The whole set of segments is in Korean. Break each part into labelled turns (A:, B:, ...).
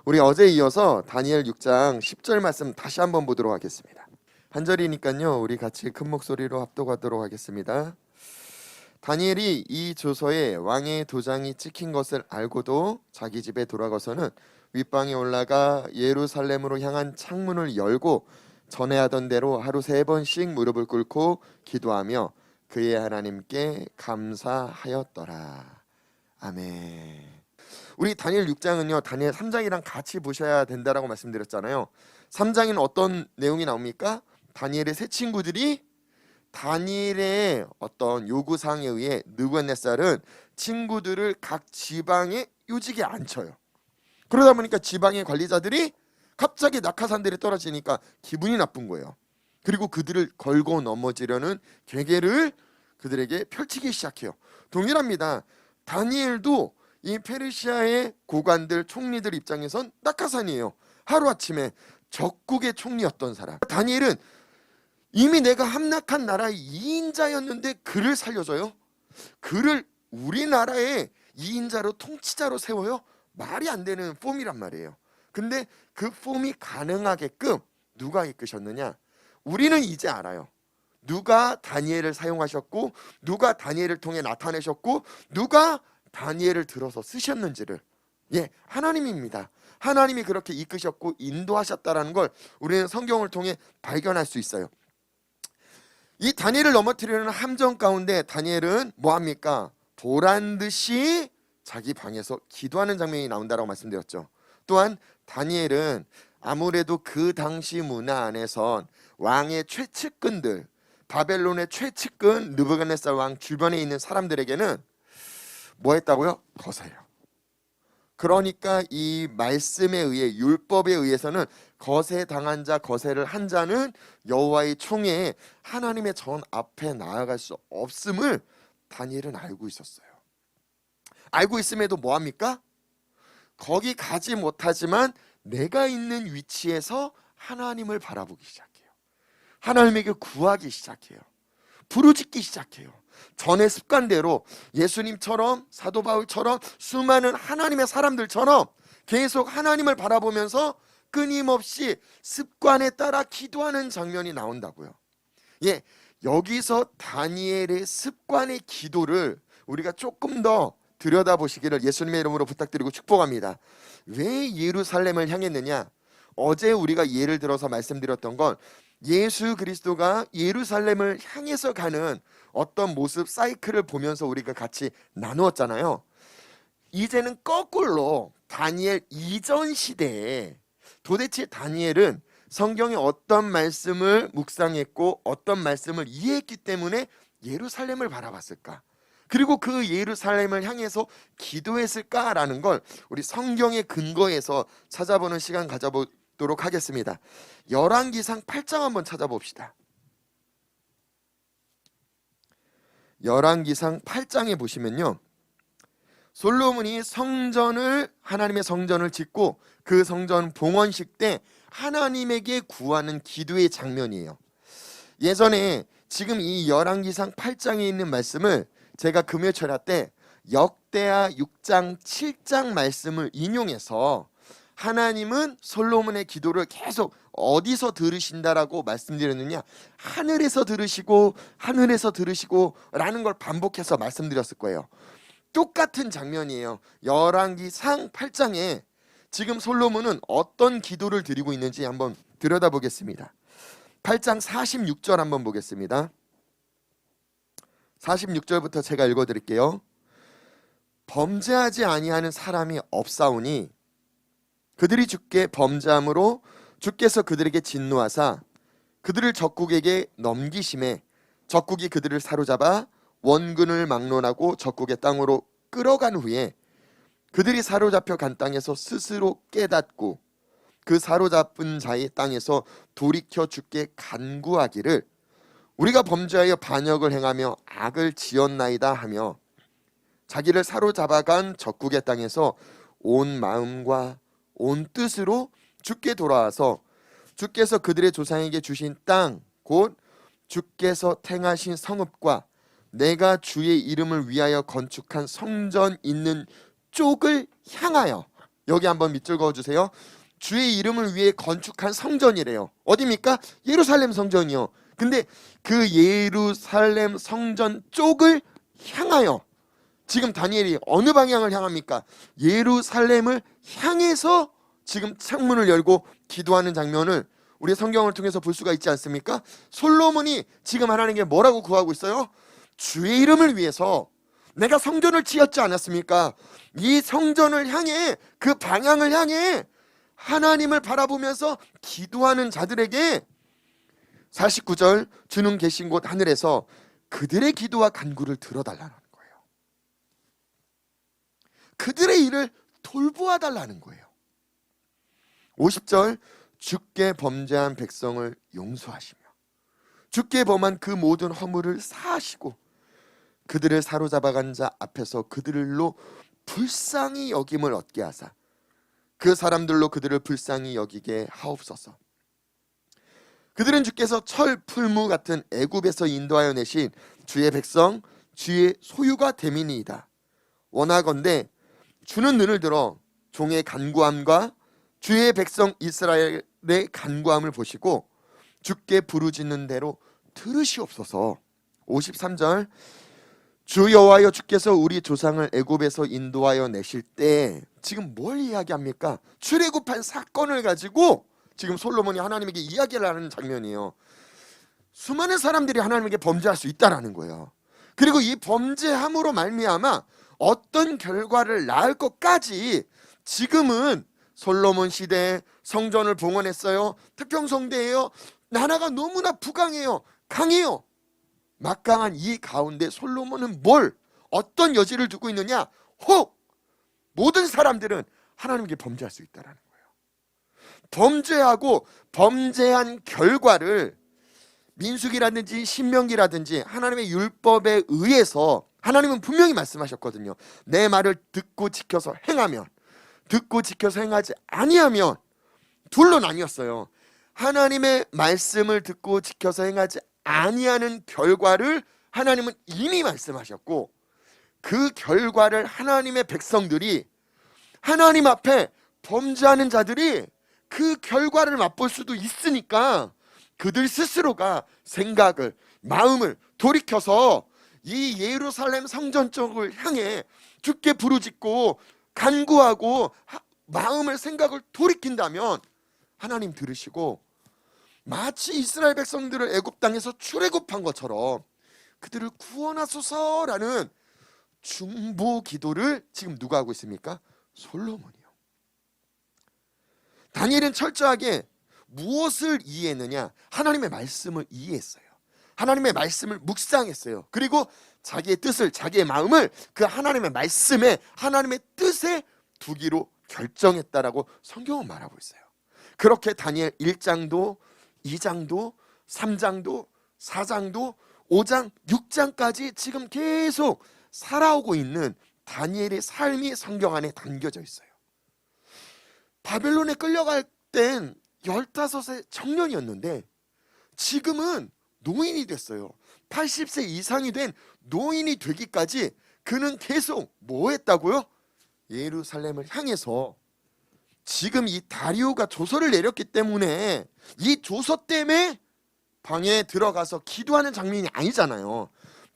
A: 우리 어제 이어서 다니엘 6장 10절 말씀 다시 한번 보도록 하겠습니다. 한 절이니까요, 우리 같이 큰 목소리로 합독하도록 하겠습니다. 다니엘이 이 조서에 왕의 도장이 찍힌 것을 알고도 자기 집에 돌아가서는 윗방에 올라가 예루살렘으로 향한 창문을 열고 전에 하던 대로 하루 3번씩 무릎을 꿇고 기도하며 그의 하나님께 감사하였더라. 아멘. 우리 다니엘 6장은요, 다니엘 3장이랑 같이 보셔야 된다라고 말씀드렸잖아요. 3장에는 어떤 내용이 나옵니까? 다니엘의 세 친구들이 다니엘의 어떤 요구사항에 의해 느부갓네살은 친구들을 각 지방에 요직에 앉혀요. 그러다 보니까 지방의 관리자들이 갑자기 낙하산들이 떨어지니까 기분이 나쁜 거예요. 그리고 그들을 걸고 넘어지려는 계계를 그들에게 펼치기 시작해요. 동일합니다. 다니엘도 이 페르시아의 고관들, 총리들 입장에선 낙하산이에요. 하루아침에 적국의 총리였던 사람. 다니엘은 이미 내가 함락한 나라의 2인자였는데 그를 살려줘요? 그를 우리나라의 2인자로 통치자로 세워요? 말이 안 되는 폼이란 말이에요. 근데 그 폼이 가능하게끔 누가 이끄셨느냐? 우리는 이제 알아요. 누가 다니엘을 사용하셨고, 누가 다니엘을 통해 나타내셨고, 누가 다니엘을 들어서 쓰셨는지를, 하나님입니다. 하나님이 그렇게 이끄셨고 인도하셨다라는 걸 우리는 성경을 통해 발견할 수 있어요. 이 다니엘을 넘어뜨리는 함정 가운데 다니엘은 뭐합니까? 보란듯이 자기 방에서 기도하는 장면이 나온다라고 말씀드렸죠. 또한 다니엘은 아무래도 그 당시 문화 안에선 왕의 최측근들, 바벨론의 최측근 느부갓네살 왕 주변에 있는 사람들에게는 뭐 했다고요? 거세요. 그러니까 이 말씀에 의해, 율법에 의해서는 거세 당한 자, 거세를 한 자는 여호와의 총회에 하나님의 전 앞에 나아갈 수 없음을 다니엘은 알고 있었어요. 알고 있음에도 뭐합니까? 거기 가지 못하지만 내가 있는 위치에서 하나님을 바라보기 시작해요. 하나님에게 구하기 시작해요. 부르짖기 시작해요. 전의 습관대로 예수님처럼, 사도 바울처럼, 수많은 하나님의 사람들처럼 계속 하나님을 바라보면서 끊임없이 습관에 따라 기도하는 장면이 나온다고요. 여기서 다니엘의 습관의 기도를 우리가 조금 더 들여다보시기를 예수님의 이름으로 부탁드리고 축복합니다. 왜 예루살렘을 향했느냐? 어제 우리가 예를 들어서 말씀드렸던 건 예수 그리스도가 예루살렘을 향해서 가는 어떤 모습 사이클을 보면서 우리가 같이 나누었잖아요. 이제는 거꾸로 다니엘 이전 시대에 도대체 다니엘은 성경에 어떤 말씀을 묵상했고 어떤 말씀을 이해했기 때문에 예루살렘을 바라봤을까? 그리고 그 예루살렘을 향해서 기도했을까라는 걸 우리 성경의 근거에서 찾아보는 시간 가져보도록 하겠습니다. 열왕기상 8장 한번 찾아봅시다. 열왕기상 8장에 보시면요, 솔로몬이 하나님의 성전을 짓고 그 성전 봉헌식 때 하나님에게 구하는 기도의 장면이에요. 예전에 지금 이 열왕기상 8장에 있는 말씀을 제가 금요철야 때 역대하 6장 7장 말씀을 인용해서 하나님은 솔로몬의 기도를 계속 어디서 들으신다라고 말씀드렸느냐, 하늘에서 들으시고 하늘에서 들으시고 라는 걸 반복해서 말씀드렸을 거예요. 똑같은 장면이에요. 열왕기상 8장에 지금 솔로몬은 어떤 기도를 드리고 있는지 한번 들여다보겠습니다. 8장 46절 한번 보겠습니다. 46절부터 제가 읽어드릴게요. 범죄하지 아니하는 사람이 없사오니 그들이 주께 범죄함으로 주께서 그들에게 진노하사 그들을 적국에게 넘기심에 적국이 그들을 사로잡아 원군을 막론하고 적국의 땅으로 끌어간 후에 그들이 사로잡혀 간 땅에서 스스로 깨닫고 그 사로잡은 자의 땅에서 돌이켜 주께 간구하기를 우리가 범죄하여 반역을 행하며 악을 지었나이다 하며 자기를 사로잡아간 적국의 땅에서 온 마음과 온 뜻으로 주께 돌아와서 주께서 그들의 조상에게 주신 땅 곧 주께서 택하신 성읍과 내가 주의 이름을 위하여 건축한 성전 있는 쪽을 향하여, 여기 한번 밑줄 그어주세요. 주의 이름을 위해 건축한 성전이래요. 어디입니까? 예루살렘 성전이요. 근데 그 예루살렘 성전 쪽을 향하여 지금 다니엘이 어느 방향을 향합니까? 예루살렘을 향해서 지금 창문을 열고 기도하는 장면을 우리 성경을 통해서 볼 수가 있지 않습니까? 솔로몬이 지금 하나님께 뭐라고 구하고 있어요? 주의 이름을 위해서 내가 성전을 지었지 않았습니까? 이 성전을 향해, 그 방향을 향해 하나님을 바라보면서 기도하는 자들에게 49절 주는 계신 곳 하늘에서 그들의 기도와 간구를 들어달라는 거예요. 그들의 일을 돌보아 달라는 거예요. 50절 주께 범죄한 백성을 용서하시며 주께 범한 그 모든 허물을 사하시고 그들을 사로잡아간 자 앞에서 그들로 불쌍히 여김을 얻게 하사 그 사람들로 그들을 불쌍히 여기게 하옵소서. 그들은 주께서 철 풀무 같은 애굽에서 인도하여 내신 주의 백성 주의 소유가 됨이니이다. 원하건대 주는 눈을 들어 종의 간구함과 주의 백성 이스라엘의 간구함을 보시고 주께 부르짖는 대로 들으시옵소서. 53절 주 여호와여 주께서 우리 조상을 애굽에서 인도하여 내실 때 지금 뭘 이야기합니까? 출애굽한 사건을 가지고 지금 솔로몬이 하나님에게 이야기를 하는 장면이에요. 수많은 사람들이 하나님에게 범죄할 수 있다라는 거예요. 그리고 이 범죄함으로 말미암아 어떤 결과를 낳을 것까지 지금은 솔로몬 시대에 성전을 봉헌했어요. 태평성대예요. 나라가 너무나 부강해요. 강해요. 막강한 이 가운데 솔로몬은 어떤 여지를 두고 있느냐? 혹 모든 사람들은 하나님께 범죄할 수 있다라는 거예요. 범죄하고 범죄한 결과를 민수기라든지 신명기라든지 하나님의 율법에 의해서 하나님은 분명히 말씀하셨거든요. 내 말을 듣고 지켜서 행하면, 듣고 지켜서 행하지 아니하면 둘로 나뉘었어요. 하나님의 말씀을 듣고 지켜서 행하지 아니하는 결과를 하나님은 이미 말씀하셨고 그 결과를 하나님의 백성들이 하나님 앞에 범죄하는 자들이 그 결과를 맛볼 수도 있으니까 그들 스스로가 생각을, 마음을 돌이켜서 이 예루살렘 성전 쪽을 향해 주께 부르짖고 간구하고 마음을, 생각을 돌이킨다면 하나님 들으시고 마치 이스라엘 백성들을 애굽 땅에서 출애굽한 것처럼 그들을 구원하소서라는 중보 기도를 지금 누가 하고 있습니까? 솔로몬이요. 다니엘은 철저하게 무엇을 이해했느냐? 하나님의 말씀을 이해했어요. 하나님의 말씀을 묵상했어요. 그리고 자기의 뜻을, 자기의 마음을 그 하나님의 말씀에, 하나님의 뜻에 두기로 결정했다라고 성경은 말하고 있어요. 그렇게 다니엘 1장도 2장도 3장도 4장도 5장 6장까지 지금 계속 살아오고 있는 다니엘의 삶이 성경 안에 담겨져 있어요. 바벨론에 끌려갈 땐 15세 청년이었는데 지금은 노인이 됐어요. 80세 이상이 된 노인이 되기까지 그는 계속 뭐 했다고요? 예루살렘을 향해서 지금 이 다리오가 조서를 내렸기 때문에 이 조서 때문에 방에 들어가서 기도하는 장면이 아니잖아요.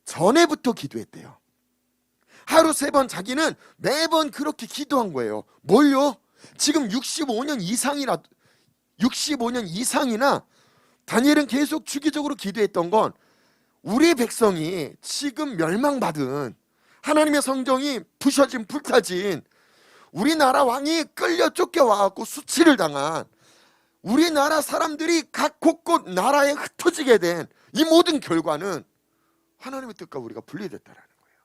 A: 전에부터 기도했대요. 하루 3번 자기는 매번 그렇게 기도한 거예요. 뭘요? 지금 65년 이상이나 다니엘은 계속 주기적으로 기도했던 건 우리 백성이 지금 멸망받은, 하나님의 성정이 부셔진, 불타진, 우리나라 왕이 끌려 쫓겨와갖고 수치를 당한, 우리나라 사람들이 각 곳곳 나라에 흩어지게 된 이 모든 결과는 하나님의 뜻과 우리가 분리됐다라는 거예요.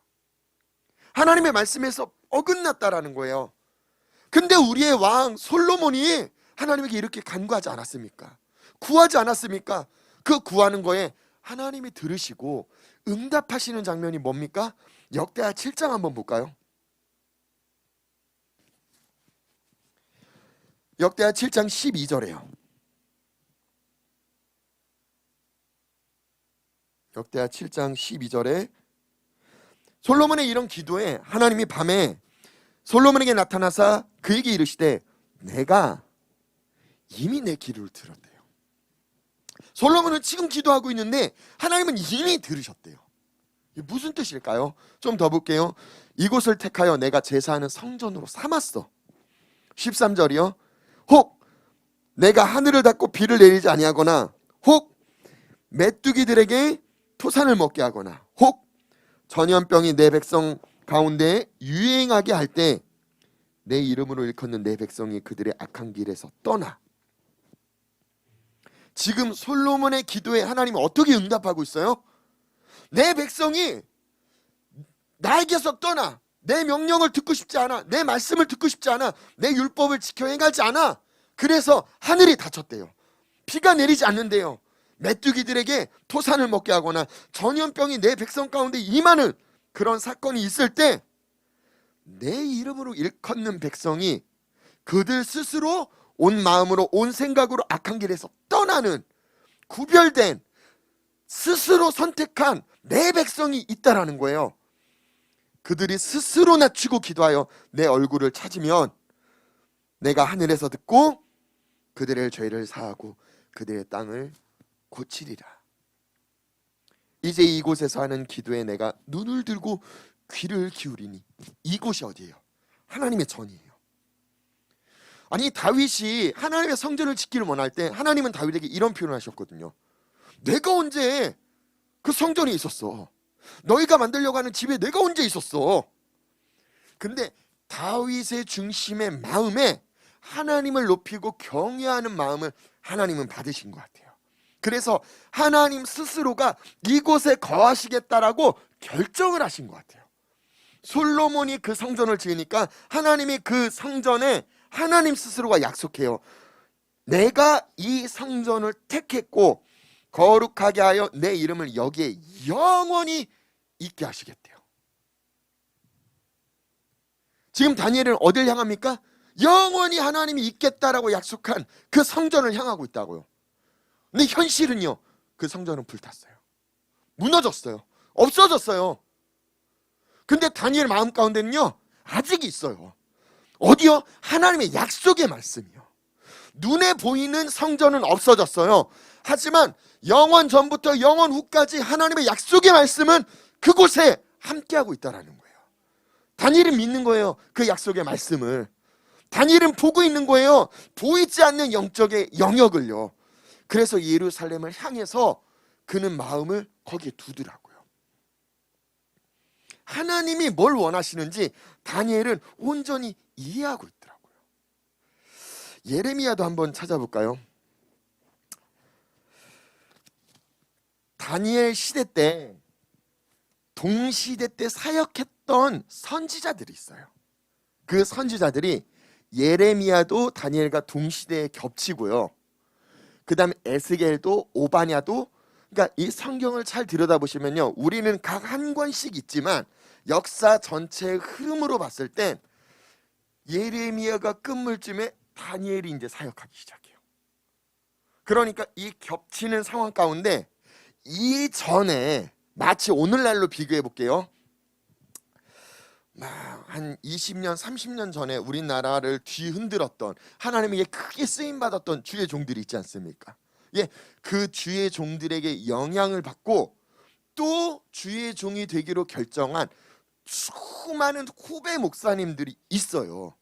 A: 하나님의 말씀에서 어긋났다라는 거예요. 근데 우리의 왕 솔로몬이 하나님에게 이렇게 간구하지 않았습니까? 구하지 않았습니까? 그 구하는 거에 하나님이 들으시고 응답하시는 장면이 뭡니까? 역대하 7장 한번 볼까요? 역대하 7장 12절에요. 역대하 7장 12절에 솔로몬의 이런 기도에 하나님이 밤에 솔로몬에게 나타나사 그에게 이르시되 내가 이미 내 기도를 들었대요. 솔로몬은 지금 기도하고 있는데 하나님은 이미 들으셨대요. 이게 무슨 뜻일까요? 좀 더 볼게요. 이곳을 택하여 내가 제사하는 성전으로 삼았어. 13절이요. 혹 내가 하늘을 닫고 비를 내리지 아니하거나, 혹 메뚜기들에게 토산을 먹게 하거나, 혹 전염병이 내 백성 가운데 유행하게 할 때 내 이름으로 일컫는 내 백성이 그들의 악한 길에서 떠나. 지금 솔로몬의 기도에 하나님은 어떻게 응답하고 있어요? 내 백성이 나에게서 떠나, 내 명령을 듣고 싶지 않아, 내 말씀을 듣고 싶지 않아, 내 율법을 지켜 행하지 않아. 그래서 하늘이 닫혔대요. 비가 내리지 않는데요. 메뚜기들에게 토산을 먹게 하거나 전염병이 내 백성 가운데 임하는 그런 사건이 있을 때 내 이름으로 일컫는 백성이 그들 스스로 온 마음으로 온 생각으로 악한 길에서 떠나는, 구별된, 스스로 선택한 내 백성이 있다라는 거예요. 그들이 스스로 낮추고 기도하여 내 얼굴을 찾으면 내가 하늘에서 듣고 그들의 죄를 사하고 그들의 땅을 고치리라. 이제 이곳에서 하는 기도에 내가 눈을 들고 귀를 기울이니. 이곳이 어디예요? 하나님의 전이에요. 아니, 다윗이 하나님의 성전을 짓기를 원할 때 하나님은 다윗에게 이런 표현을 하셨거든요. 내가 언제 그 성전에 있었어? 너희가 만들려고 하는 집에 내가 언제 있었어? 근데 다윗의 중심의 마음에 하나님을 높이고 경외하는 마음을 하나님은 받으신 것 같아요. 그래서 하나님 스스로가 이곳에 거하시겠다라고 결정을 하신 것 같아요. 솔로몬이 그 성전을 지으니까 하나님이 그 성전에 하나님 스스로가 약속해요. 내가 이 성전을 택했고 거룩하게 하여 내 이름을 여기에 영원히 있게 하시겠대요. 지금 다니엘은 어딜 향합니까? 영원히 하나님이 있겠다라고 약속한 그 성전을 향하고 있다고요. 근데 현실은요, 그 성전은 불탔어요. 무너졌어요. 없어졌어요. 근데 다니엘 마음 가운데는요, 아직 있어요. 어디요? 하나님의 약속의 말씀이요. 눈에 보이는 성전은 없어졌어요. 하지만 영원 전부터 영원 후까지 하나님의 약속의 말씀은 그곳에 함께하고 있다는 거예요. 다니엘은 믿는 거예요. 그 약속의 말씀을. 다니엘은 보고 있는 거예요. 보이지 않는 영적의 영역을요. 그래서 예루살렘을 향해서 그는 마음을 거기에 두더라고요. 하나님이 뭘 원하시는지 다니엘은 온전히 이해하고 있더라고요. 예레미야도 한번 찾아볼까요? 다니엘 시대 때, 동시대 때 사역했던 선지자들이 있어요. 그 선지자들이 예레미야도 다니엘과 동시대에 겹치고요. 그 다음에 에스겔도 오바냐도, 그러니까 이 성경을 잘 들여다보시면요, 우리는 각 한 권씩 있지만 역사 전체의 흐름으로 봤을 땐 예레미야가 끝물쯤에 다니엘이 이제 사역하기 시작해요. 그러니까 이 겹치는 상황 가운데 이전에, 마치 오늘날로 비교해 볼게요. 한 20년, 30년 전에 우리나라를 뒤흔들었던, 하나님에게 크게 쓰임받았던 주의 종들이 있지 않습니까? 예, 그 주의 종들에게 영향을 받고 또 주의 종이 되기로 결정한 수많은 후배 목사님들이 있어요.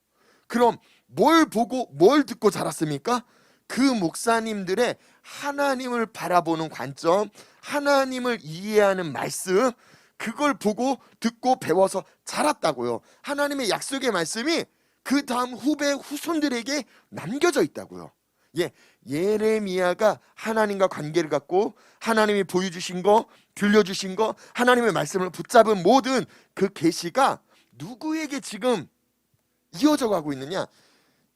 A: 그럼 뭘 보고 뭘 듣고 자랐습니까? 그 목사님들의 하나님을 바라보는 관점, 하나님을 이해하는 말씀, 그걸 보고 듣고 배워서 자랐다고요. 하나님의 약속의 말씀이 그 다음 후배 후손들에게 남겨져 있다고요. 예, 예레미야가 하나님과 관계를 갖고 하나님이 보여주신 거, 들려주신 거, 하나님의 말씀을 붙잡은 모든 그 계시가 누구에게 지금 이어져 가고 있느냐?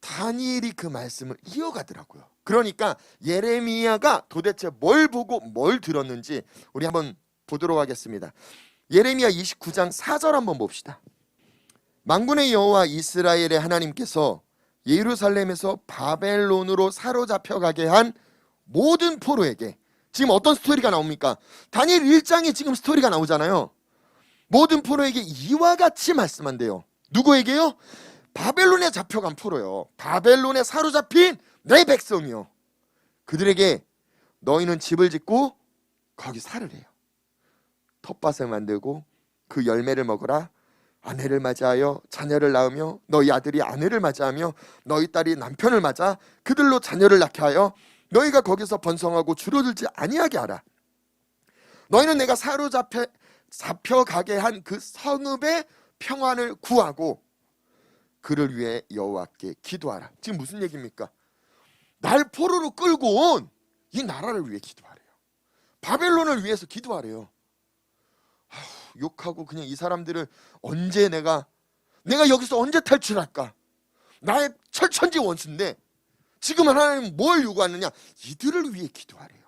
A: 다니엘이 그 말씀을 이어가더라고요. 그러니까 예레미야가 도대체 뭘 보고 뭘 들었는지 우리 한번 보도록 하겠습니다. 예레미야 29장 4절 한번 봅시다. 만군의 여호와 이스라엘의 하나님께서 예루살렘에서 바벨론으로 사로잡혀 가게 한 모든 포로에게, 지금 어떤 스토리가 나옵니까? 다니엘 1장에 지금 스토리가 나오잖아요. 모든 포로에게 이와 같이 말씀한대요. 누구에게요? 바벨론에 잡혀간 포로요. 바벨론에 사로잡힌 내 백성이요. 그들에게 너희는 집을 짓고 거기 살을 해요. 텃밭을 만들고 그 열매를 먹으라. 아내를 맞이하여 자녀를 낳으며 너희 아들이 아내를 맞이하며 너희 딸이 남편을 맞아 그들로 자녀를 낳게 하여 너희가 거기서 번성하고 줄어들지 아니하게 하라. 너희는 내가 잡혀가게 한 그 성읍의 평안을 구하고 그를 위해 여호와께 기도하라. 지금 무슨 얘기입니까? 날 포로로 끌고 온 이 나라를 위해 기도하래요. 바벨론을 위해서 기도하래요. 욕하고 그냥 이 사람들을 언제 내가 여기서 언제 탈출할까? 나의 철천지 원수인데 지금 하나님 뭘 요구하느냐? 이들을 위해 기도하래요.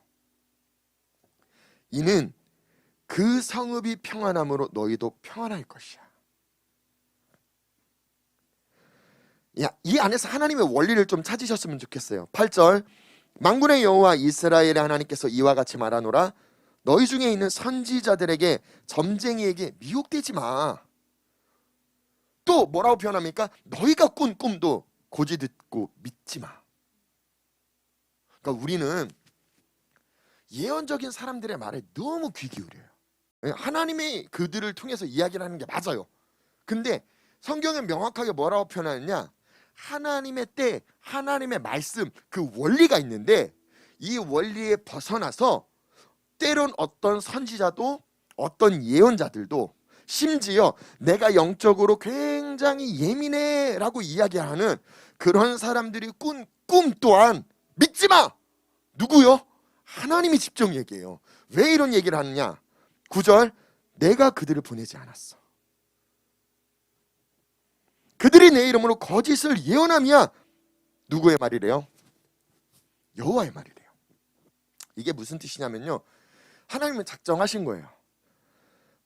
A: 이는 그 성읍이 평안함으로 너희도 평안할 것이야. 이 안에서 하나님의 원리를 좀 찾으셨으면 좋겠어요. 8절 만군의 여호와 이스라엘의 하나님께서 이와 같이 말하노라. 너희 중에 있는 선지자들에게 점쟁이에게 미혹되지 마. 또 뭐라고 표현합니까? 너희가 꾼 꿈도 고지 듣고 믿지 마. 그러니까 우리는 예언적인 사람들의 말에 너무 귀 기울여요. 하나님이 그들을 통해서 이야기를 하는 게 맞아요. 근데 성경에 명확하게 뭐라고 표현하느냐? 하나님의 때, 하나님의 말씀, 그 원리가 있는데 이 원리에 벗어나서 때론 어떤 선지자도 어떤 예언자들도 심지어 내가 영적으로 굉장히 예민해 라고 이야기하는 그런 사람들이 꾼 꿈 또한 믿지 마! 누구요? 하나님이 직접 얘기해요. 왜 이런 얘기를 하느냐? 9절 내가 그들을 보내지 않았어. 그들이 내 이름으로 거짓을 예언함이야. 누구의 말이래요? 여호와의 말이래요. 이게 무슨 뜻이냐면요, 하나님은 작정하신 거예요.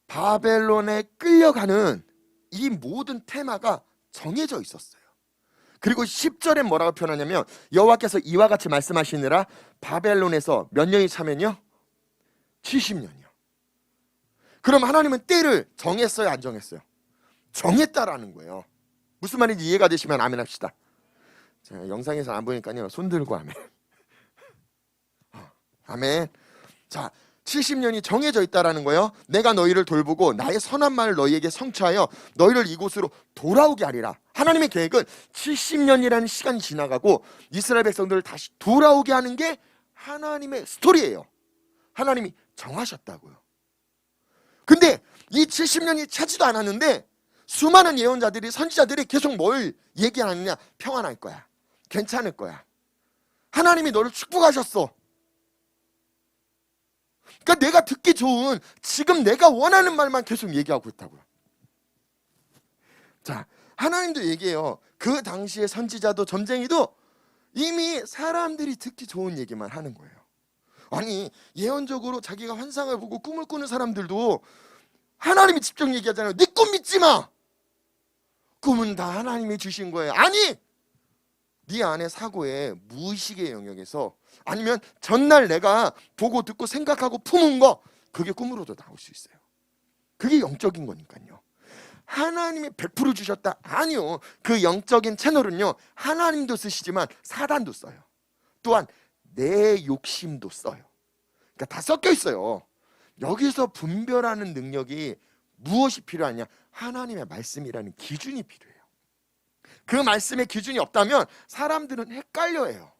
A: 바벨론에 끌려가는 이 모든 테마가 정해져 있었어요. 그리고 10절에 뭐라고 표현하냐면 여호와께서 이와 같이 말씀하시느라 바벨론에서 몇 년이 차면요? 70년이요. 그럼 하나님은 때를 정했어요, 안 정했어요? 정했다라는 거예요. 무슨 말인지 이해가 되시면 아멘 합시다. 자, 영상에서 안 보니까요, 손 들고 아멘. 아멘. 자, 70년이 정해져 있다라는 거예요. 내가 너희를 돌보고 나의 선한 말을 너희에게 성취하여 너희를 이곳으로 돌아오게 하리라. 하나님의 계획은 70년이라는 시간이 지나가고 이스라엘 백성들을 다시 돌아오게 하는 게 하나님의 스토리예요. 하나님이 정하셨다고요. 근데 이 70년이 차지도 않았는데 수많은 예언자들이, 선지자들이 계속 뭘 얘기하느냐? 평안할 거야, 괜찮을 거야, 하나님이 너를 축복하셨어. 그러니까 내가 듣기 좋은 지금 내가 원하는 말만 계속 얘기하고 있다고요. 자, 하나님도 얘기해요. 그 당시의 선지자도 점쟁이도 이미 사람들이 듣기 좋은 얘기만 하는 거예요. 아니, 예언적으로 자기가 환상을 보고 꿈을 꾸는 사람들도 하나님이 직접 얘기하잖아요. 네 꿈 믿지 마. 꿈은 다 하나님이 주신 거예요. 아니, 네 안에 사고의 무의식의 영역에서, 아니면 전날 내가 보고 듣고 생각하고 품은 거, 그게 꿈으로도 나올 수 있어요. 그게 영적인 거니까요. 하나님이 100% 주셨다? 아니요. 그 영적인 채널은요, 하나님도 쓰시지만 사단도 써요. 또한 내 욕심도 써요. 그러니까 다 섞여 있어요. 여기서 분별하는 능력이 무엇이 필요하냐? 하나님의 말씀이라는 기준이 필요해요. 그 말씀의 기준이 없다면 사람들은 헷갈려해요.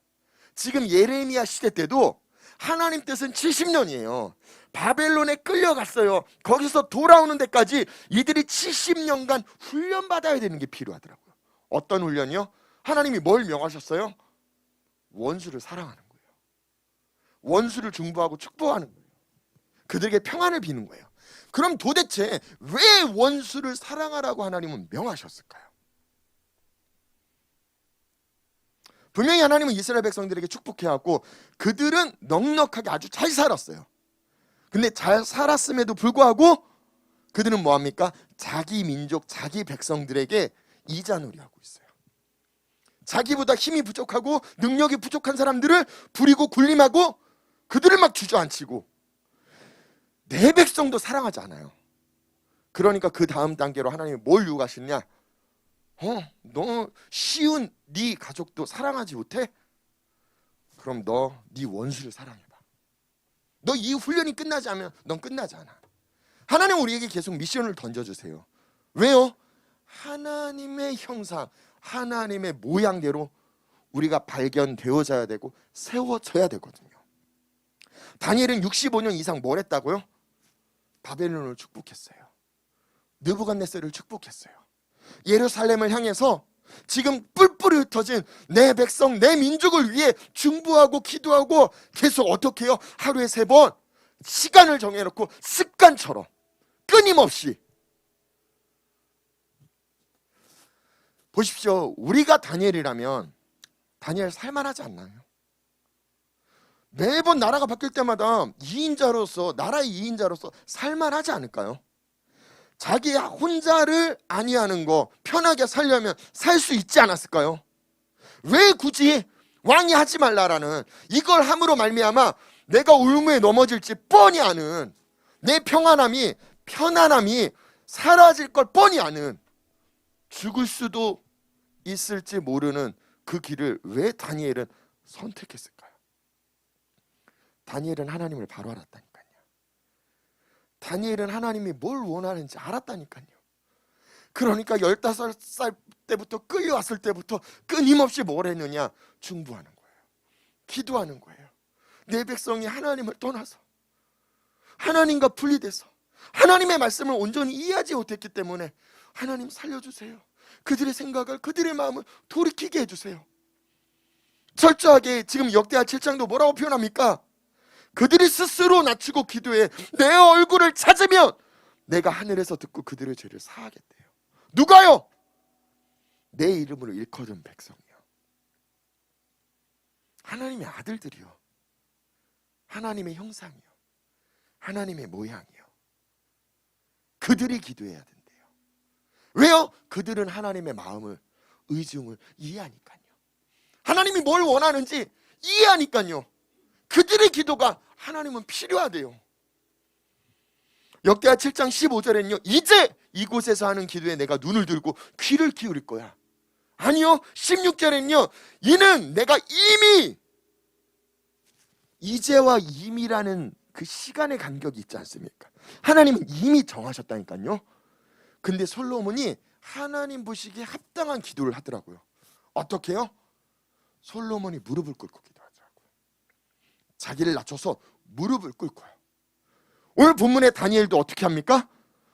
A: 지금 예레미야 시대 때도 하나님 뜻은 70년이에요. 바벨론에 끌려갔어요. 거기서 돌아오는 데까지 이들이 70년간 훈련받아야 되는 게 필요하더라고요. 어떤 훈련이요? 하나님이 뭘 명하셨어요? 원수를 사랑하는 거예요. 원수를 중보하고 축복하는 거예요. 그들에게 평안을 비는 거예요. 그럼 도대체 왜 원수를 사랑하라고 하나님은 명하셨을까요? 분명히 하나님은 이스라엘 백성들에게 축복해왔고 그들은 넉넉하게 아주 잘 살았어요. 근데 잘 살았음에도 불구하고 그들은 뭐합니까? 자기 민족, 자기 백성들에게 이자놀이하고 있어요. 자기보다 힘이 부족하고 능력이 부족한 사람들을 부리고 굴림하고 그들을 막 주저앉히고 내 백성도 사랑하지 않아요. 그러니까 그 다음 단계로 하나님이 뭘 요구하시느냐? 너 쉬운 네 가족도 사랑하지 못해? 그럼 너 네 원수를 사랑해봐. 너 이 훈련이 끝나지 않으면 넌 끝나지 않아. 하나님 우리에게 계속 미션을 던져주세요. 왜요? 하나님의 형상, 하나님의 모양대로 우리가 발견되어져야 되고 세워져야 되거든요. 다니엘은 65년 이상 뭘 했다고요? 바벨론을 축복했어요. 느부갓네살을 축복했어요. 예루살렘을 향해서 지금 뿔뿔이 흩어진 내 백성, 내 민족을 위해 중보하고 기도하고 계속 어떻게 해요? 하루에 3번 시간을 정해놓고 습관처럼 끊임없이. 보십시오. 우리가 다니엘이라면 다니엘 살만하지 않나요? 매번 나라가 바뀔 때마다 2인자로서, 나라의 2인자로서 살만하지 않을까요? 자기 혼자를 아니하는 거 편하게 살려면 살 수 있지 않았을까요? 왜 굳이 왕이 하지 말라라는, 이걸 함으로 말미암아 내가 울무에 넘어질지 뻔히 아는, 내 편안함이 사라질 걸 뻔히 아는, 죽을 수도 있을지 모르는 그 길을 왜 다니엘은 선택했을까요? 다니엘은 하나님을 바로 알았다니까요. 다니엘은 하나님이 뭘 원하는지 알았다니까요. 그러니까 15살 때부터 끌려왔을 때부터 끊임없이 뭘 했느냐? 중보하는 거예요. 기도하는 거예요. 내 백성이 하나님을 떠나서 하나님과 분리돼서 하나님의 말씀을 온전히 이해하지 못했기 때문에 하나님 살려주세요. 그들의 생각을, 그들의 마음을 돌이키게 해주세요. 철저하게 지금 역대하 7장도 뭐라고 표현합니까? 그들이 스스로 낮추고 기도해 내 얼굴을 찾으면 내가 하늘에서 듣고 그들의 죄를 사하겠대요. 누가요? 내 이름으로 일컬은 백성이요. 하나님의 아들들이요. 하나님의 형상이요. 하나님의 모양이요. 그들이 기도해야 된대요. 왜요? 그들은 하나님의 마음을, 의중을 이해하니까요. 하나님이 뭘 원하는지 이해하니까요. 그들의 기도가 하나님은 필요하대요. 역대하 7장 15절에는요, 이제 이곳에서 하는 기도에 내가 눈을 들고 귀를 기울일 거야. 아니요, 16절에는요, 이는 내가 이미, 이제와 이미라는 그 시간의 간격이 있지 않습니까? 하나님은 이미 정하셨다니까요. 근데 솔로몬이 하나님 보시기에 합당한 기도를 하더라고요. 어떻게 해요? 솔로몬이 무릎을 꿇고 기도하더라고요. 자기를 낮춰서 무릎을 꿇고요. 오늘 본문의 다니엘도 어떻게 합니까?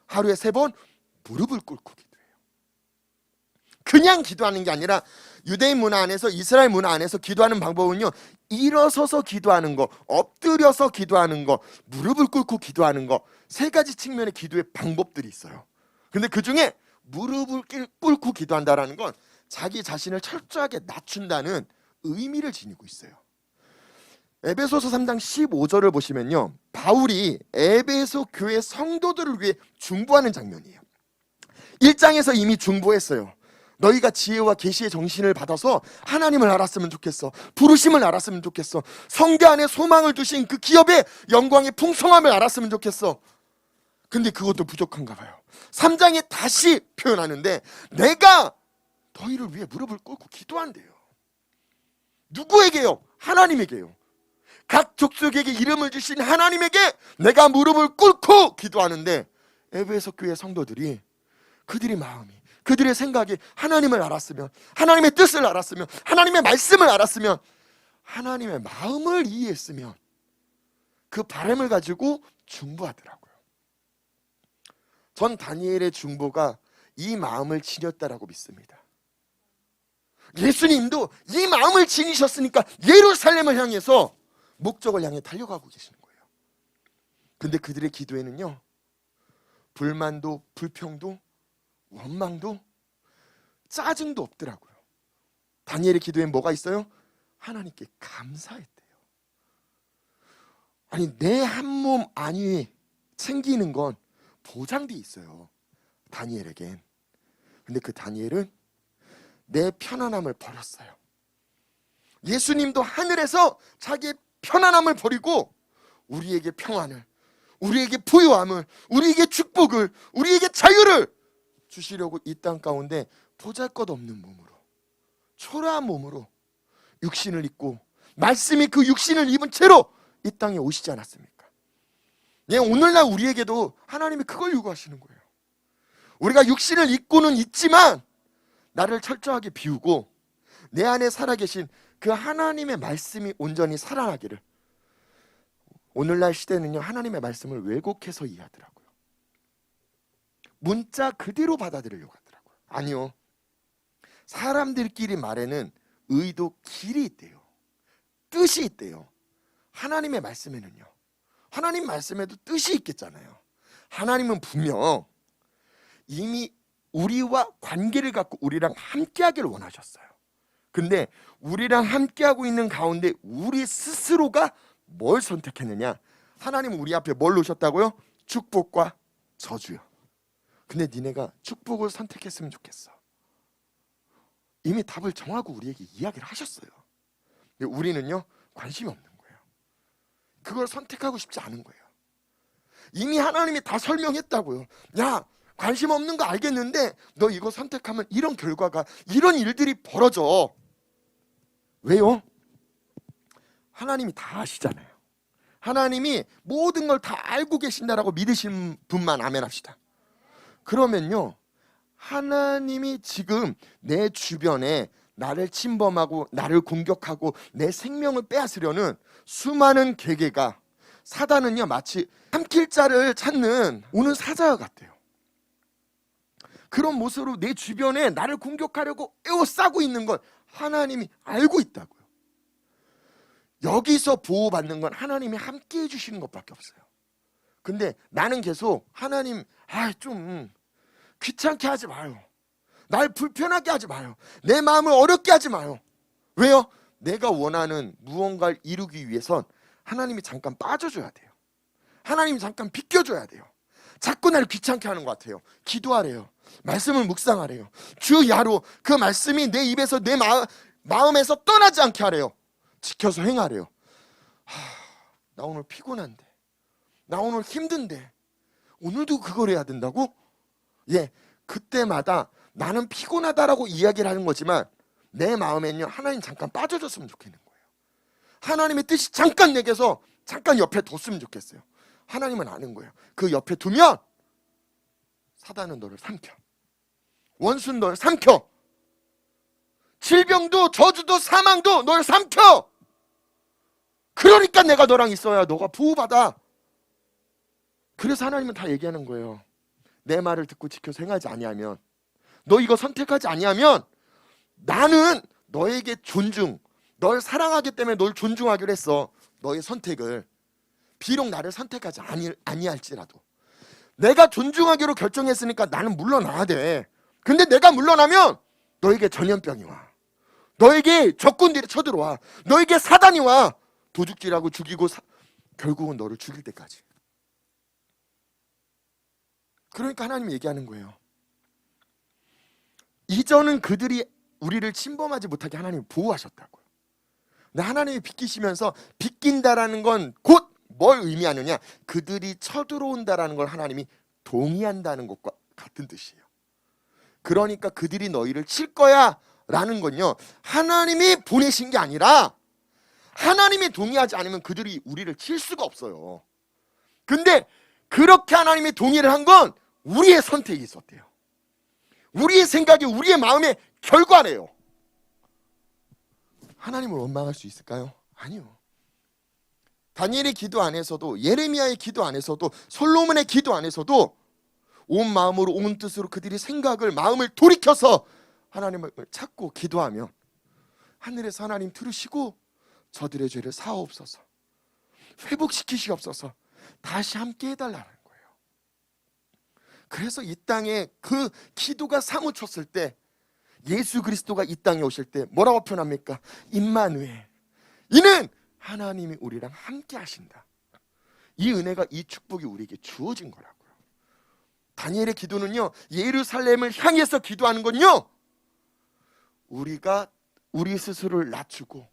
A: 하루에 3번 무릎을 꿇고 기도해요. 그냥 기도하는 게 아니라 유대인 문화 안에서, 이스라엘 문화 안에서 기도하는 방법은요, 일어서서 기도하는 거, 엎드려서 기도하는 거, 무릎을 꿇고 기도하는 거, 3가지 측면의 기도의 방법들이 있어요. 근데 그 중에 무릎을 꿇고 기도한다라는 건 자기 자신을 철저하게 낮춘다는 의미를 지니고 있어요. 에베소서 3장 15절을 보시면요, 바울이 에베소 교회 성도들을 위해 중보하는 장면이에요. 1장에서 이미 중보했어요. 너희가 지혜와 계시의 정신을 받아서 하나님을 알았으면 좋겠어. 부르심을 알았으면 좋겠어. 성교 안에 소망을 두신 그 기업의 영광의 풍성함을 알았으면 좋겠어. 근데 그것도 부족한가 봐요. 3장에 다시 표현하는데 내가 너희를 위해 무릎을 꿇고 기도한대요. 누구에게요? 하나님에게요. 각 족속에게 이름을 주신 하나님에게 내가 무릎을 꿇고 기도하는데, 에베소 교회 성도들이 그들의 마음이, 그들의 생각이 하나님을 알았으면, 하나님의 뜻을 알았으면, 하나님의 말씀을 알았으면, 하나님의 마음을 이해했으면 그 바람을 가지고 중보하더라고요. 전 다니엘의 중보가 이 마음을 지녔다라고 믿습니다. 예수님도 이 마음을 지니셨으니까 예루살렘을 향해서 목적을 향해 달려가고 계시는 거예요. 근데 그들의 기도에는요, 불만도, 불평도, 원망도, 짜증도 없더라고요. 다니엘의 기도에 뭐가 있어요? 하나님께 감사했대요. 아니, 내 한 몸 안위 챙기는 건 보장돼 있어요, 다니엘에겐. 근데 그 다니엘은 내 편안함을 버렸어요. 예수님도 하늘에서 자기의 편안함을 버리고 우리에게 평안을, 우리에게 부유함을, 우리에게 축복을, 우리에게 자유를 주시려고 이 땅 가운데 보잘것없는 몸으로, 초라한 몸으로 육신을 입고 말씀이 그 육신을 입은 채로 이 땅에 오시지 않았습니까? 예, 오늘날 우리에게도 하나님이 그걸 요구하시는 거예요. 우리가 육신을 입고는 있지만 나를 철저하게 비우고 내 안에 살아계신 그 하나님의 말씀이 온전히 살아나기를. 오늘날 시대는요, 하나님의 말씀을 왜곡해서 이해하더라고요. 문자 그대로 받아들이려고 하더라고요. 아니요, 사람들끼리 말에는 의도, 길이 있대요. 뜻이 있대요. 하나님의 말씀에는요, 하나님 말씀에도 뜻이 있겠잖아요. 하나님은 분명 이미 우리와 관계를 갖고 우리랑 함께하기를 원하셨어요. 근데 우리랑 함께하고 있는 가운데 우리 스스로가 뭘 선택했느냐? 하나님은 우리 앞에 뭘 놓으셨다고요? 축복과 저주요. 근데 니네가 축복을 선택했으면 좋겠어. 이미 답을 정하고 우리에게 이야기를 하셨어요. 근데 우리는요, 관심이 없는 거예요. 그걸 선택하고 싶지 않은 거예요. 이미 하나님이 다 설명했다고요. 야, 관심 없는 거 알겠는데 너 이거 선택하면 이런 결과가, 이런 일들이 벌어져. 왜요? 하나님이 다 아시잖아요. 하나님이 모든 걸 다 알고 계신다라고 믿으시는 분만 아멘 합시다. 그러면요, 하나님이 지금 내 주변에 나를 침범하고 나를 공격하고 내 생명을 빼앗으려는 수많은 계계가, 사단은요 마치 삼킬 자를 찾는 오는 사자와 같아요. 그런 모습으로 내 주변에 나를 공격하려고 에워싸고 있는 걸 하나님이 알고 있다고요. 여기서 보호받는 건 하나님이 함께 해주시는 것밖에 없어요. 근데 나는 계속 하나님, 좀 귀찮게 하지 마요. 날 불편하게 하지 마요. 내 마음을 어렵게 하지 마요. 왜요? 내가 원하는 무언가를 이루기 위해선 하나님이 잠깐 빠져줘야 돼요. 하나님이 잠깐 비껴줘야 돼요. 자꾸 나를 귀찮게 하는 것 같아요. 기도하래요. 말씀을 묵상하래요. 주 야로 그 말씀이 내 입에서 내 마음에서 떠나지 않게 하래요. 지켜서 행하래요. 나 오늘 피곤한데, 나 오늘 힘든데 오늘도 그걸 해야 된다고? 예, 그때마다 나는 피곤하다라고 이야기를 하는 거지만 내 마음에는요, 하나님 잠깐 빠져줬으면 좋겠는 거예요. 하나님의 뜻이 잠깐 내게서 잠깐 옆에 뒀으면 좋겠어요. 하나님은 아는 거예요. 그 옆에 두면 사단은 너를 삼켜, 원수는 너를 삼켜, 질병도 저주도 사망도 너를 삼켜. 그러니까 내가 너랑 있어야 너가 보호받아. 그래서 하나님은 다 얘기하는 거예요. 내 말을 듣고 지켜서 행하지 아니하면, 너 이거 선택하지 아니하면 나는 너에게 널 사랑하기 때문에 널 존중하기로 했어. 너의 선택을, 비록 나를 선택하지 아니할지라도 내가 존중하기로 결정했으니까 나는 물러나야 돼. 근데 내가 물러나면 너에게 전염병이 와, 너에게 적군들이 쳐들어와, 너에게 사단이 와, 도둑질하고 죽이고 결국은 너를 죽일 때까지. 그러니까 하나님이 얘기하는 거예요. 이전은 그들이 우리를 침범하지 못하게 하나님이 보호하셨다고요. 근데 하나님이 비키시면서, 비킨다라는 건 곧 뭘 의미하느냐? 그들이 쳐들어온다라는 걸 하나님이 동의한다는 것과 같은 뜻이에요. 그러니까 그들이 너희를 칠 거야 라는 건요, 하나님이 보내신 게 아니라 하나님이 동의하지 않으면 그들이 우리를 칠 수가 없어요. 근데 그렇게 하나님이 동의를 한 건 우리의 선택이 있었대요. 우리의 생각이 우리의 마음의 결과래요. 하나님을 원망할 수 있을까요? 아니요. 다니엘의 기도 안에서도, 예레미야의 기도 안에서도, 솔로몬의 기도 안에서도 온 마음으로 온 뜻으로 그들이 생각을, 마음을 돌이켜서 하나님을 찾고 기도하면 하늘에서 하나님 들으시고 저들의 죄를 사하옵소서, 회복시키시옵소서, 다시 함께 해달라는 거예요. 그래서 이 땅에 그 기도가 사무쳤을 때, 예수 그리스도가 이 땅에 오실 때 뭐라고 표현합니까? 임마누엘, 이는 하나님이 우리랑 함께 하신다. 이 은혜가, 이 축복이 우리에게 주어진 거라고요. 다니엘의 기도는요, 예루살렘을 향해서 기도하는 건요, 우리가 우리 스스로를 낮추고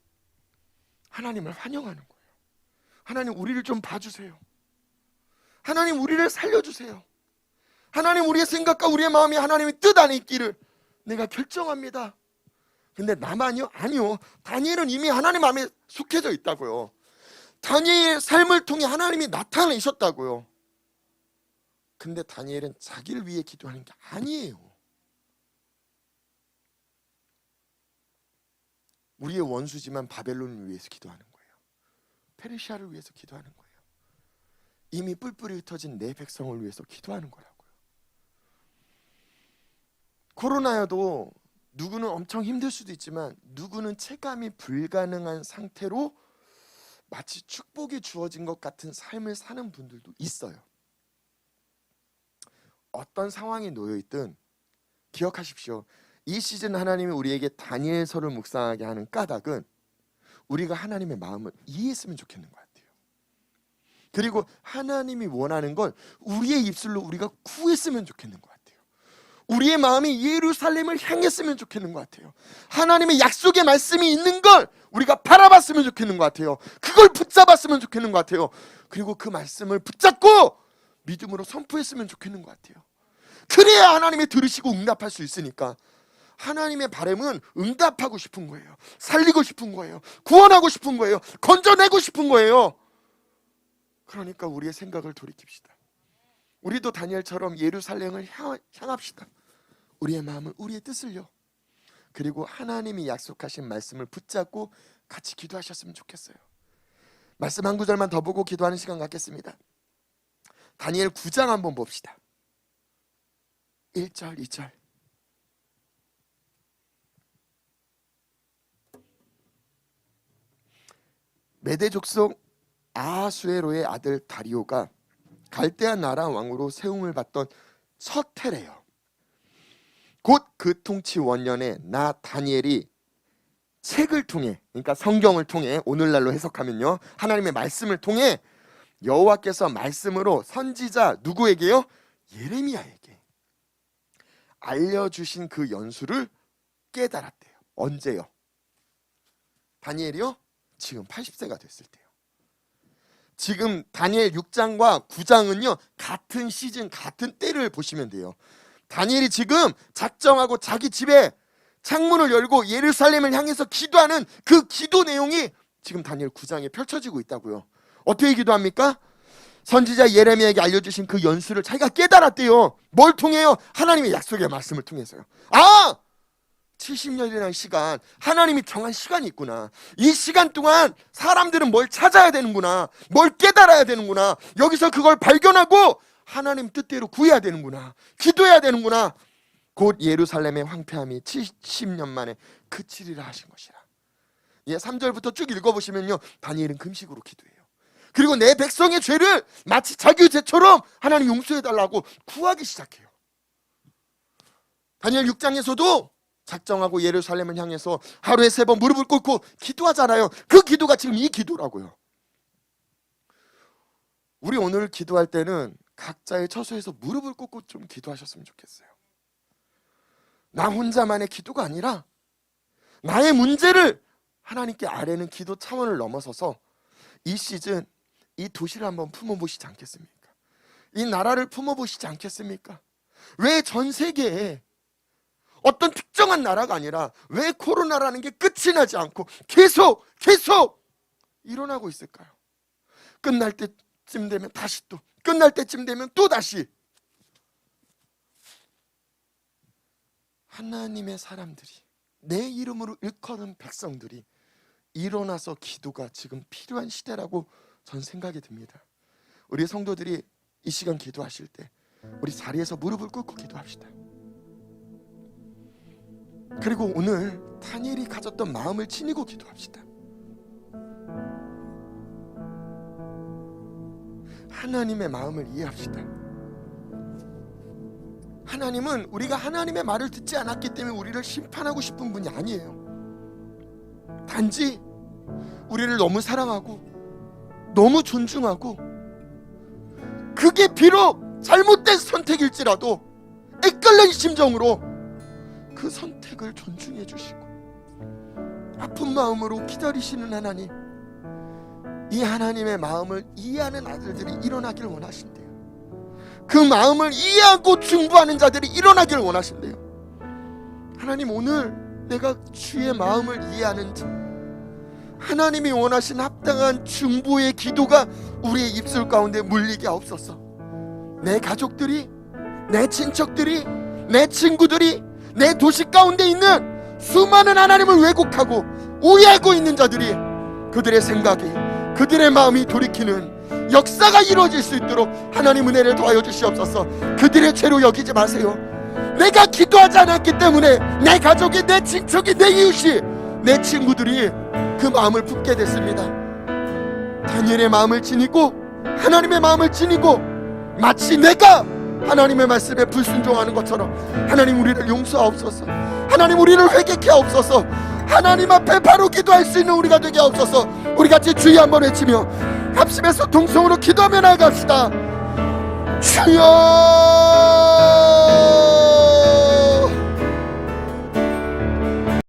A: 하나님을 환영하는 거예요. 하나님, 우리를 좀 봐주세요. 하나님, 우리를 살려주세요. 하나님, 우리의 생각과 우리의 마음이 하나님의 뜻 안에 있기를 내가 결정합니다. 근데 나만요? 아니요. 다니엘은 이미 하나님 마음에 숙해져 있다고요. 다니엘의 삶을 통해 하나님이 나타내셨다고요. 근데 다니엘은 자기를 위해 기도하는 게 아니에요. 우리의 원수지만 바벨론을 위해서 기도하는 거예요. 페르시아를 위해서 기도하는 거예요. 이미 뿔뿔이 흩어진 내 백성을 위해서 기도하는 거라고요. 코로나여도 누구는 엄청 힘들 수도 있지만 누구는 체감이 불가능한 상태로 마치 축복이 주어진 것 같은 삶을 사는 분들도 있어요. 어떤 상황에 놓여있든 기억하십시오. 이 시즌 하나님이 우리에게 다니엘서를 묵상하게 하는 까닭은 우리가 하나님의 마음을 이해했으면 좋겠는 것 같아요. 그리고 하나님이 원하는 걸 우리의 입술로 우리가 구했으면 좋겠는 것 같아요. 우리의 마음이 예루살렘을 향했으면 좋겠는 것 같아요. 하나님의 약속의 말씀이 있는 걸 우리가 바라봤으면 좋겠는 것 같아요. 그걸 붙잡았으면 좋겠는 것 같아요. 그리고 그 말씀을 붙잡고 믿음으로 선포했으면 좋겠는 것 같아요. 그래야 하나님이 들으시고 응답할 수 있으니까. 하나님의 바람은 응답하고 싶은 거예요. 살리고 싶은 거예요. 구원하고 싶은 거예요. 건져내고 싶은 거예요. 그러니까 우리의 생각을 돌이킵시다. 우리도 다니엘처럼 예루살렘을 향합시다. 우리의 마음을, 우리의 뜻을요. 그리고 하나님이 약속하신 말씀을 붙잡고 같이 기도하셨으면 좋겠어요. 말씀 한 구절만 더 보고 기도하는 시간 갖겠습니다. 다니엘 9장 한번 봅시다. 1절, 2절. 메대 족속 아하수에로의 아들 다리오가 갈대아 나라 왕으로 세움을 받던 첫 해래요. 곧 그 통치 원년에 나 다니엘이 책을 통해, 그러니까 성경을 통해, 오늘날로 해석하면요, 하나님의 말씀을 통해 여호와께서 말씀으로 선지자 누구에게요? 예레미야에게 알려주신 그 연수를 깨달았대요. 언제요? 다니엘이요? 지금 80세가 됐을 때요. 지금 다니엘 6장과 9장은요 같은 시즌, 같은 때를 보시면 돼요. 다니엘이 지금 작정하고 자기 집에 창문을 열고 예루살렘을 향해서 기도하는 그 기도 내용이 지금 다니엘 9장에 펼쳐지고 있다고요. 어떻게 기도합니까? 선지자 예레미야에게 알려주신 그 연수를 자기가 깨달았대요. 뭘 통해요? 하나님의 약속의 말씀을 통해서요. 70년이라는 시간, 하나님이 정한 시간이 있구나. 이 시간 동안 사람들은 뭘 찾아야 되는구나. 뭘 깨달아야 되는구나. 여기서 그걸 발견하고 하나님 뜻대로 구해야 되는구나. 기도해야 되는구나. 곧 예루살렘의 황폐함이 70년 만에 그치리라 하신 것이라. 3절부터 쭉 읽어보시면요, 다니엘은 금식으로 기도해요. 그리고 내 백성의 죄를 마치 자기 죄처럼 하나님 용서해달라고 구하기 시작해요. 다니엘 6장에서도 작정하고 예루살렘을 향해서 하루에 3번 무릎을 꿇고 기도하잖아요. 그 기도가 지금 이 기도라고요. 우리 오늘 기도할 때는 각자의 처소에서 무릎을 꿇고 좀 기도하셨으면 좋겠어요. 나 혼자만의 기도가 아니라 나의 문제를 하나님께 아뢰는 기도 차원을 넘어서서 이 시즌 이 도시를 한번 품어보시지 않겠습니까? 이 나라를 품어보시지 않겠습니까? 왜 전 세계에 어떤 특정한 나라가 아니라 왜 코로나라는 게 끝이 나지 않고 계속 일어나고 있을까요? 끝날 때쯤 되면 다시 또, 끝날 때쯤 되면 또 다시. 하나님의 사람들이, 내 이름으로 일컬은 백성들이 일어나서 기도가 지금 필요한 시대라고 전 생각이 듭니다. 우리 성도들이 이 시간 기도하실 때 우리 자리에서 무릎을 꿇고 기도합시다. 그리고 오늘 다니엘이 가졌던 마음을 지니고 기도합시다. 하나님의 마음을 이해합시다. 하나님은 우리가 하나님의 말을 듣지 않았기 때문에 우리를 심판하고 싶은 분이 아니에요. 단지 우리를 너무 사랑하고 너무 존중하고, 그게 비록 잘못된 선택일지라도 애끓는 심정으로 그 선택을 존중해 주시고 아픈 마음으로 기다리시는 하나님, 이 하나님의 마음을 이해하는 아들들이 일어나길 원하신대요. 그 마음을 이해하고 중보하는 자들이 일어나길 원하신대요. 하나님, 오늘 내가 주의 마음을 이해하는지, 하나님이 원하신 합당한 중보의 기도가 우리의 입술 가운데 물리게 하옵소서. 내 가족들이, 내 친척들이, 내 친구들이, 내 도시 가운데 있는 수많은 하나님을 왜곡하고 오해하고 있는 자들이, 그들의 생각이, 그들의 마음이 돌이키는 역사가 이루어질 수 있도록 하나님 은혜를 더하여 주시옵소서. 그들의 죄로 여기지 마세요. 내가 기도하지 않았기 때문에 내 가족이, 내 친척이, 내 이웃이, 내 친구들이 그 마음을 품게 됐습니다. 다니엘의 마음을 지니고 하나님의 마음을 지니고 마치 내가 하나님의 말씀에 불순종하는 것처럼 하나님 우리를 용서하옵소서. 하나님 우리를 회개케 하옵소서. 하나님 앞에 바로 기도할 수 있는 우리가 되게 하옵소서. 우리 같이 주의 한번 외치며 합심해서 동성으로 기도하며 나아갑시다. 주여